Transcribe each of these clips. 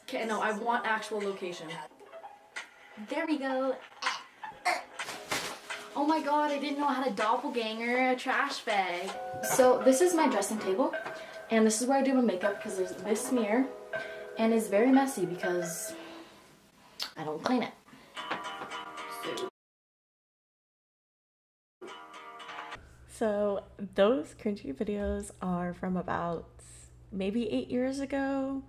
Okay, no, I want actual location. There we go. Oh my god, I didn't know I had a doppelganger, a trash bag. So this is my dressing table, and this is where I do my makeup because there's this mirror, and it's very messy because I don't clean it. So those cringy videos are from about maybe 8 years ago.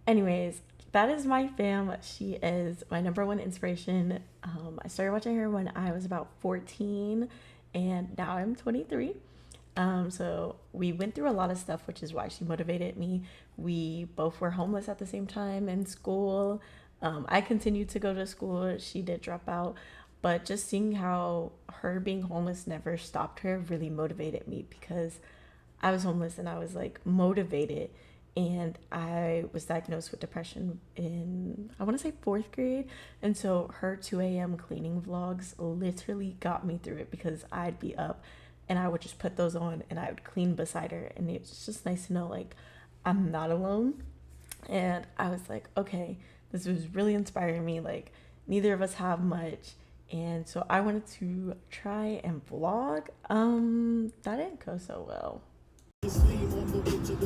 Anyways, that is my fam. She is my #1 inspiration. I started watching her when I was about 14 and now I'm 23. So we went through a lot of stuff, which is why she motivated me. We both were homeless at the same time in school. I continued to go to school. She did drop out, but just seeing how her being homeless never stopped her really motivated me, because I was homeless and I was like motivated, and I was diagnosed with depression in, I want to say 4th grade. And so her 2 a.m. cleaning vlogs literally got me through it, because I'd be up and I would just put those on and I would clean beside her, and it was just nice to know like I'm not alone. And I was like, okay, this was really inspiring me. Like, neither of us have much, and so I wanted to try and vlog. That didn't go so well. I think it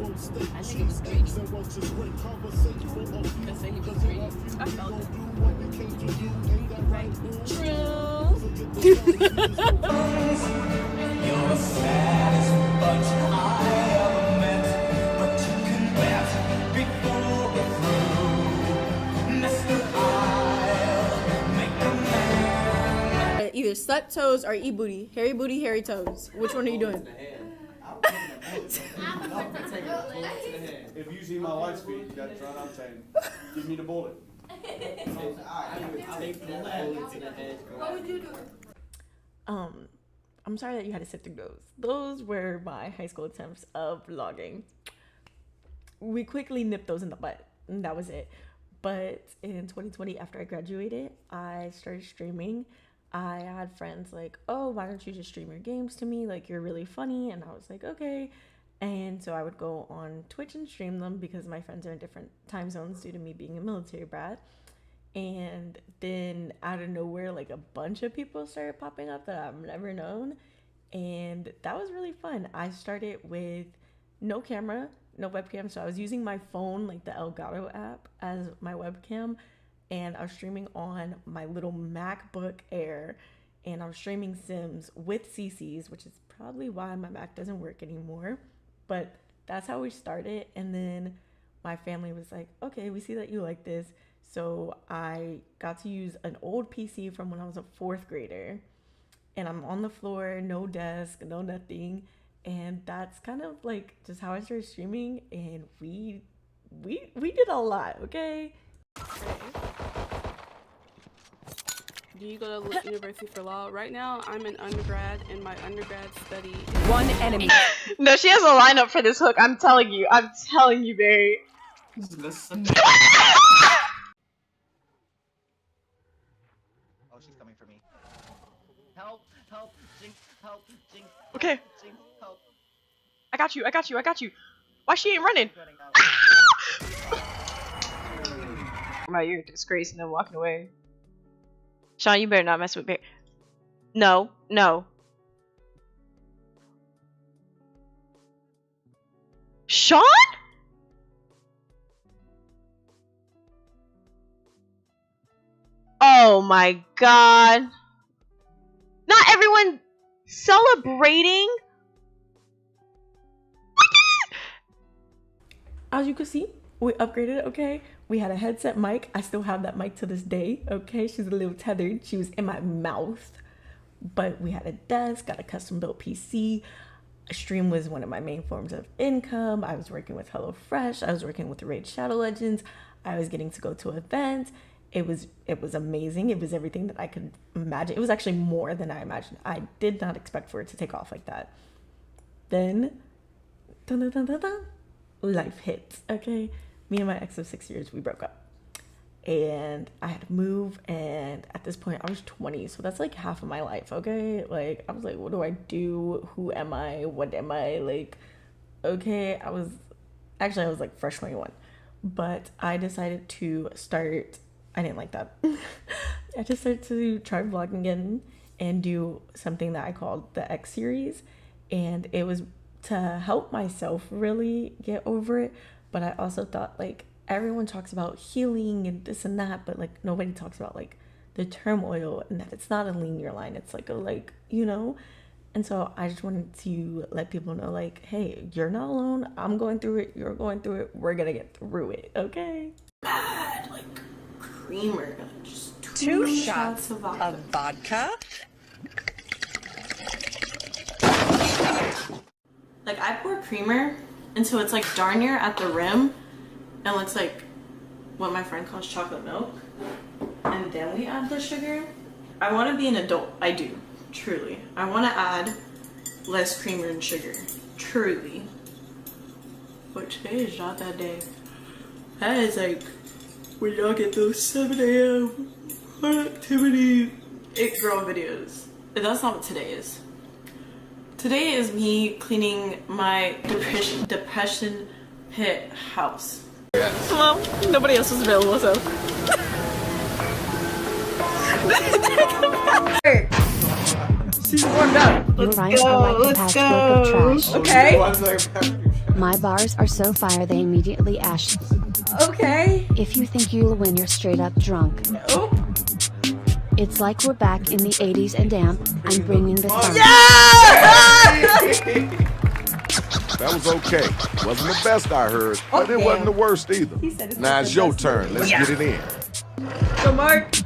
was great. I say he was great. I felt it. True. You're the saddest bunch I ever met, but you can bet before we're through, Mr. I'll make a man. Either slut toes or booty. Hairy booty, hairy toes. Which one are you doing? If you see my wife's feet, you gotta try it out saying, give me the bullet. What would you do? I'm sorry that you had to sit through those. Those were my high school attempts of vlogging. We quickly nipped those in the butt, and that was it. But in 2020, after I graduated, I started streaming. I had friends like, oh, why don't you just stream your games to me? Like, you're really funny. And I was like, okay. And so I would go on Twitch and stream them, because my friends are in different time zones due to me being a military brat. And then out of nowhere, like a bunch of people started popping up that I've never known. And that was really fun. I started with no camera, no webcam. So I was using my phone, like the Elgato app, as my webcam. And I was streaming on my little MacBook Air. And I was streaming Sims with CCs, which is probably why my Mac doesn't work anymore. But that's how we started. And then my family was like, okay, we see that you like this. So I got to use an old PC from when I was a 4th grader. And I'm on the floor, no desk, no nothing. And that's kind of like just how I started streaming. And we did a lot, okay? Do you go to University for Law? Right now, I'm an undergrad, and my undergrad study is one enemy. No, she has a lineup for this hook. I'm telling you, Barry. Listen. Oh, she's coming for me. Help, help, Jinx, help, Jinx. Okay. Jinx, help. I got you. Why she ain't running? Wow, you're a disgrace, and then walking away. Sean, you better not mess with Bear. No. Sean? Oh my god. Not everyone celebrating? As you can see, we upgraded, okay? We had a headset mic. I still have that mic to this day, okay? She's a little tethered. She was in my mouth. But we had a desk, got a custom built PC. A stream was one of my main forms of income. I was working with HelloFresh. I was working with Raid Shadow Legends. I was getting to go to events. It was amazing. It was everything that I could imagine. It was actually more than I imagined. I did not expect for it to take off like that. Then, life hits, okay? Me and my ex of 6 years, we broke up. and I had to move, and at this point I was 20, so that's like half of my life, okay? Like, I was like, what do I do? Who am I? What am I? Like, okay, I was like fresh 21, but I decided to start, I didn't like that. I decided to try vlogging again and do something that I called the X series, and it was to help myself really get over it. But I also thought, like, everyone talks about healing and this and that, but like nobody talks about like the turmoil, and that it's not a linear line, it's like a, like, you know. And so I just wanted to let people know, like, hey, you're not alone. I'm going through it, you're going through it, we're gonna get through it, okay? Bad, like, creamer, just 2 shots of vodka. Like, I pour creamer until it's like darn near at the rim and looks like what my friend calls chocolate milk, and then we add the sugar. I want to be an adult. I do, truly. I want to add less creamer and sugar, truly. But today is not that day. That is like when y'all get those 7 a.m. productivity it girl videos. That's not what today is. Today is me cleaning my depression pit house. Well, nobody else was available, so. She's warmed up. Your rhymes are like a patchwork of trash. Okay. My bars are so fire they immediately ash. Okay. If you think you'll win, you're straight up drunk. Oh. It's like we're back in the 80s and damn, I'm bringing the fun. That was okay. Wasn't the best I heard, but it wasn't the worst either. Now it's your turn. Let's get it in. So, Mark.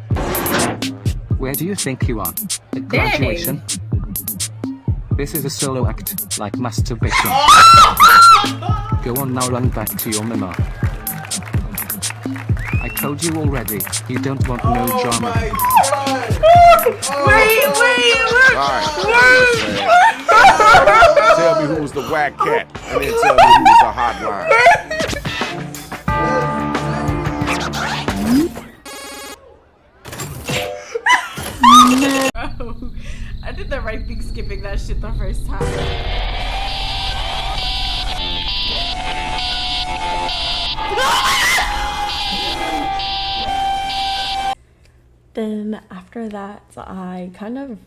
Where do you think you are? At graduation? This is a solo act, like masturbation. Go on now, run back to your mama. I told you already, you don't want no drama. Wait. Tell me who was the whack cat, and then tell me who was the hotline. No. I did the right thing skipping that shit the first time. Then after that, I kind of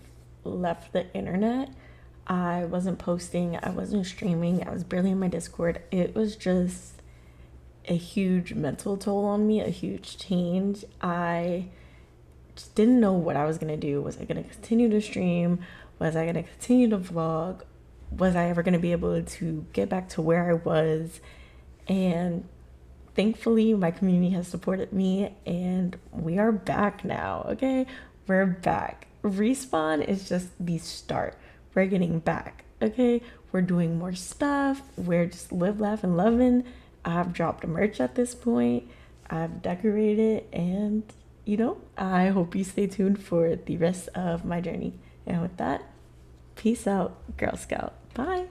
left the internet. I wasn't posting, I wasn't streaming, I was barely in my Discord. It was just a huge mental toll on me, a huge change. I just didn't know what I was gonna do. Was I gonna continue to stream? Was I gonna continue to vlog? Was I ever gonna be able to get back to where I was? And thankfully, my community has supported me, and we are back now, okay? We're back. Respawn is just the start. We're getting back, okay? We're doing more stuff. We're just live, laugh, and loving. I've dropped merch at this point. I've decorated, and, you know, I hope you stay tuned for the rest of my journey. And with that, peace out, Girl Scout. Bye.